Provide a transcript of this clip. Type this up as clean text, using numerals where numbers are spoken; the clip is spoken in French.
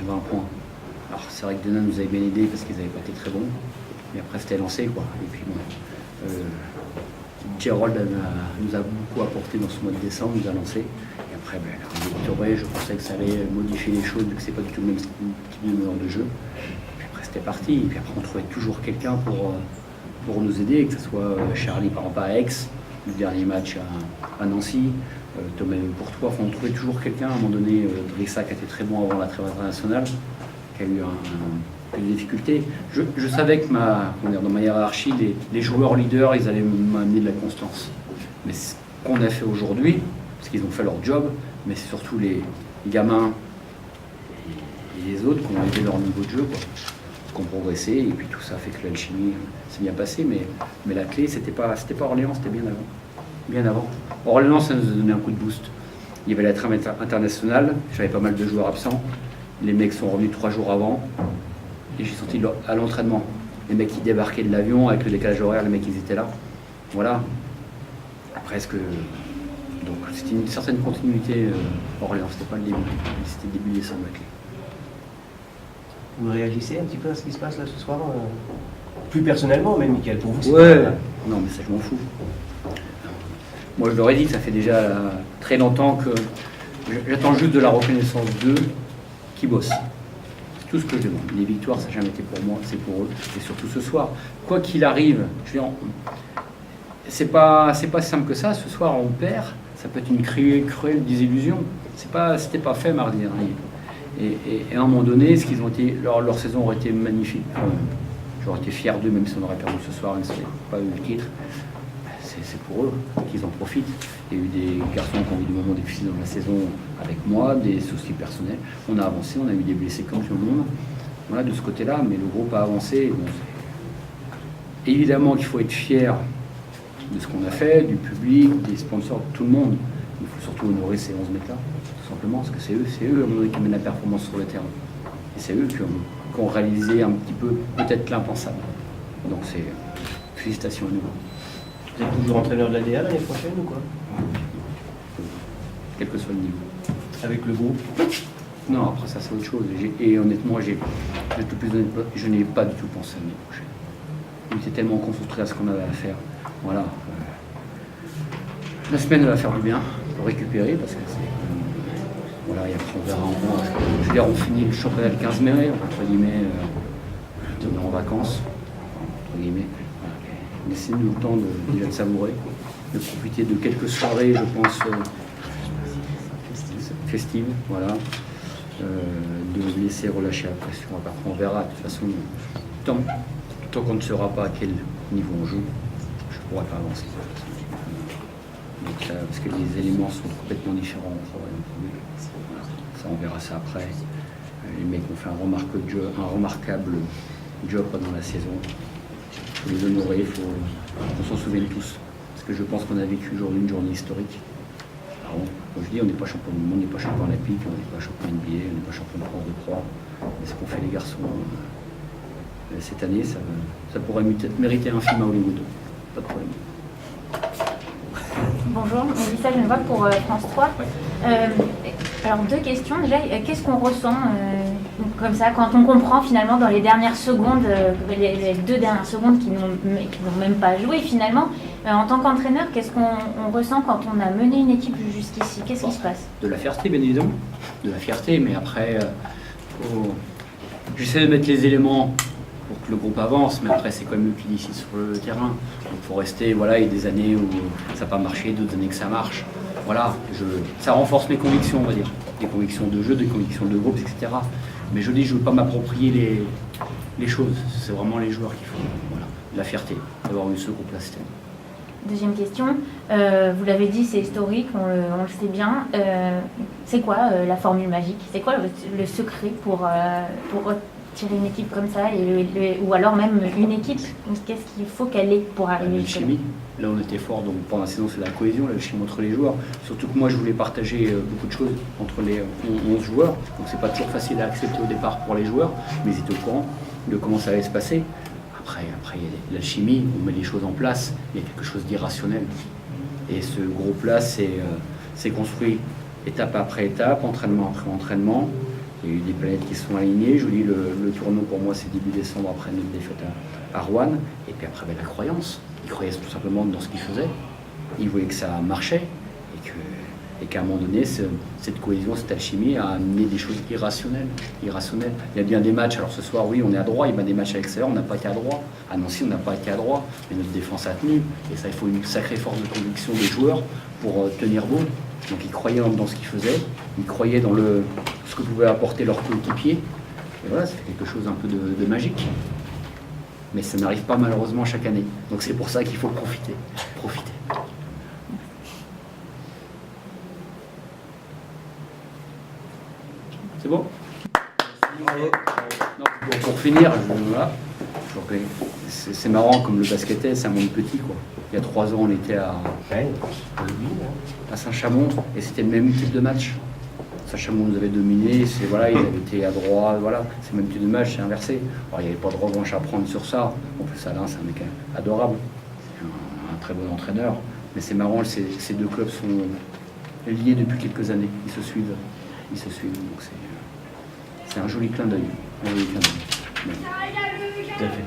de 20 points. Alors c'est vrai que Denain nous avait bien aidé parce qu'ils n'avaient pas été très bons. Mais après c'était lancé quoi. Et puis bon, Gerald nous a beaucoup apporté dans ce mois de décembre, nous a lancé. Et après, Toré, je pensais que ça allait modifier les choses, vu que c'est pas du tout le même type de meneur de jeu. Puis après c'était parti. Et puis après on trouvait toujours quelqu'un pour nous aider, que ce soit Charlie par exemple à Aix, le dernier match à Nancy, Thomas Courtois. Enfin, on trouvait toujours quelqu'un. À un moment donné, Drissa qui était très bon avant la trêve internationale, qui a eu des difficultés. Je savais que dans ma hiérarchie, les joueurs leaders, ils allaient m'amener de la constance. Mais ce qu'on a fait aujourd'hui, parce qu'ils ont fait leur job, mais c'est surtout les gamins et les autres qui ont aidé leur niveau de jeu, qui ont progressé, et puis tout ça fait que l'alchimie s'est bien passée, mais la clé, c'était pas Orléans, c'était bien avant. Bien avant. Orléans, ça nous a donné un coup de boost. Il y avait la trame internationale, j'avais pas mal de joueurs absents, les mecs sont revenus 3 jours avant, et j'ai senti à l'entraînement, les mecs qui débarquaient de l'avion avec le décalage horaire, les mecs ils étaient là. Voilà. Presque. Donc c'était une certaine continuité Orléans, c'était pas le début, c'était le début décembre la clé. Vous réagissez un petit peu à ce qui se passe là ce soir plus personnellement même, Michael, pour vous? Ouais, non mais ça je m'en fous. Moi je leur ai dit que ça fait déjà très longtemps que j'attends juste de la reconnaissance d'eux qui bossent. C'est tout ce que je demande. Les victoires, ça n'a jamais été pour moi, c'est pour eux. Et surtout ce soir. Quoi qu'il arrive, c'est pas simple que ça. Ce soir on perd, ça peut être une cruelle désillusion. C'était pas fait mardi dernier. Et à un moment donné, ce qu'ils ont été, leur saison aurait été magnifique. J'aurais été fier d'eux, même si on aurait perdu ce soir, même si on n'avait pas eu le titre. C'est pour eux qu'ils en profitent. Il y a eu des garçons qui ont eu des moments difficiles dans la saison avec moi, des soucis personnels. On a avancé, on a eu des blessés comme tout le monde. Voilà, de ce côté-là, mais le groupe a avancé. Bon, évidemment qu'il faut être fier de ce qu'on a fait, du public, des sponsors, de tout le monde. Il faut surtout honorer ces 11 mecs-là, tout simplement, parce que c'est eux qui amènent la performance sur le terrain. Et c'est eux qui ont réalisé un petit peu, peut-être l'impensable. Donc c'est félicitations à nous. Vous êtes toujours entraîneur de l'ADA l'année prochaine ou quoi? Quel que soit le niveau. Avec le groupe? Non, après ça c'est autre chose. Et honnêtement, je n'ai pas du tout pensé à l'année prochaine. On était tellement concentré à ce qu'on avait à faire. Voilà. La semaine va faire du bien pour récupérer parce que voilà, et après on verra en mois. Je veux dire, on finit le championnat le 15 mai, entre guillemets, on est en vacances, entre guillemets. Laissez-nous le temps de savourer, de profiter de quelques soirées, je pense, festives, voilà, de laisser relâcher la pression. Après, on verra. De toute façon, tant qu'on ne saura pas à quel niveau on joue, je ne pourrai pas avancer. Donc, parce que les éléments sont complètement différents entre eux. Voilà. Ça, on verra ça après. Les mecs ont fait un remarquable job pendant la saison. Il faut les honorer, il faut qu'on s'en souvienne tous. Parce que je pense qu'on a vécu aujourd'hui une journée historique. Alors, comme je dis, on n'est pas champion du monde, on n'est pas champion olympique, on n'est pas champion NBA, on n'est pas champion de France de Croix. Mais ce qu'ont fait les garçons cette année, ça pourrait mériter un film à Hollywood. Pas de problème. Bonjour, Mélissa Genevois pour France 3. Alors deux questions. Déjà, qu'est-ce qu'on ressent comme ça quand on comprend finalement dans les dernières secondes, les 2 dernières secondes qui n'ont même pas joué finalement, en tant qu'entraîneur, qu'est-ce qu'on ressent quand on a mené une équipe jusqu'ici? Qu'est-ce qui se passe? De la fierté, bien évidemment. De la fierté, mais après, j'essaie de mettre les éléments pour que le groupe avance, mais après c'est quand même eux qui décident sur le terrain. Donc il faut rester, voilà, il y a des années où ça n'a pas marché, d'autres années que ça marche. Voilà, ça renforce mes convictions, on va dire. Des convictions de jeu, des convictions de groupe, etc. Mais je dis, je ne veux pas m'approprier les choses. C'est vraiment les joueurs qui font la fierté d'avoir eu ce groupe-là cette année. Deuxième question, vous l'avez dit, c'est historique, on le sait bien. C'est quoi la formule magique? C'est quoi le secret pour tirer une équipe comme ça, ou alors même une équipe? Qu'est-ce qu'il faut qu'elle ait pour arriver? La chimie. Là on était fort, donc pendant la saison c'est la cohésion, la chimie entre les joueurs. Surtout que moi je voulais partager beaucoup de choses entre les 11 joueurs, donc c'est pas toujours facile à accepter au départ pour les joueurs, mais ils étaient au courant de comment ça allait se passer. Après il y a la chimie, on met les choses en place, il y a quelque chose d'irrationnel. Et ce groupe-là c'est construit étape après étape, entraînement après entraînement. Il y a eu des planètes qui se sont alignées. Je vous dis, le tournoi pour moi, c'est début décembre après notre défaite à Rouen. Et puis après, la croyance. Il croyait tout simplement dans ce qu'il faisait. Il voyait que ça marchait et qu'à un moment donné, cette cohésion, cette alchimie a amené des choses irrationnelles. Il y a bien des matchs. Alors ce soir, oui, on est à droit. Il y a des matchs à l'extérieur, on n'a pas été à droit. À Nancy, on n'a pas été à droit. Mais notre défense a tenu. Et ça, il faut une sacrée force de conviction des joueurs pour tenir bon. Donc ils croyaient dans ce qu'ils faisaient. Ils croyaient dans ce que pouvaient apporter leurs coéquipiers. Et voilà, ça fait quelque chose un peu de magique. Mais ça n'arrive pas malheureusement chaque année. Donc c'est pour ça qu'il faut profiter. C'est bon? Pour finir, voilà, c'est marrant comme le basket, c'est un monde petit, quoi. Il y a 3 ans, on était à Saint-Chamond et c'était le même type de match. Saint-Chamond nous avait dominé, ils avaient été à droite, voilà, c'est le même type de match, c'est inversé. Alors il n'y avait pas de revanche à prendre sur ça. En plus, Alain, c'est un mec adorable, un très bon entraîneur. Mais c'est marrant, ces deux clubs sont liés depuis quelques années, ils se suivent, donc c'est un joli clin d'œil. Tout à fait.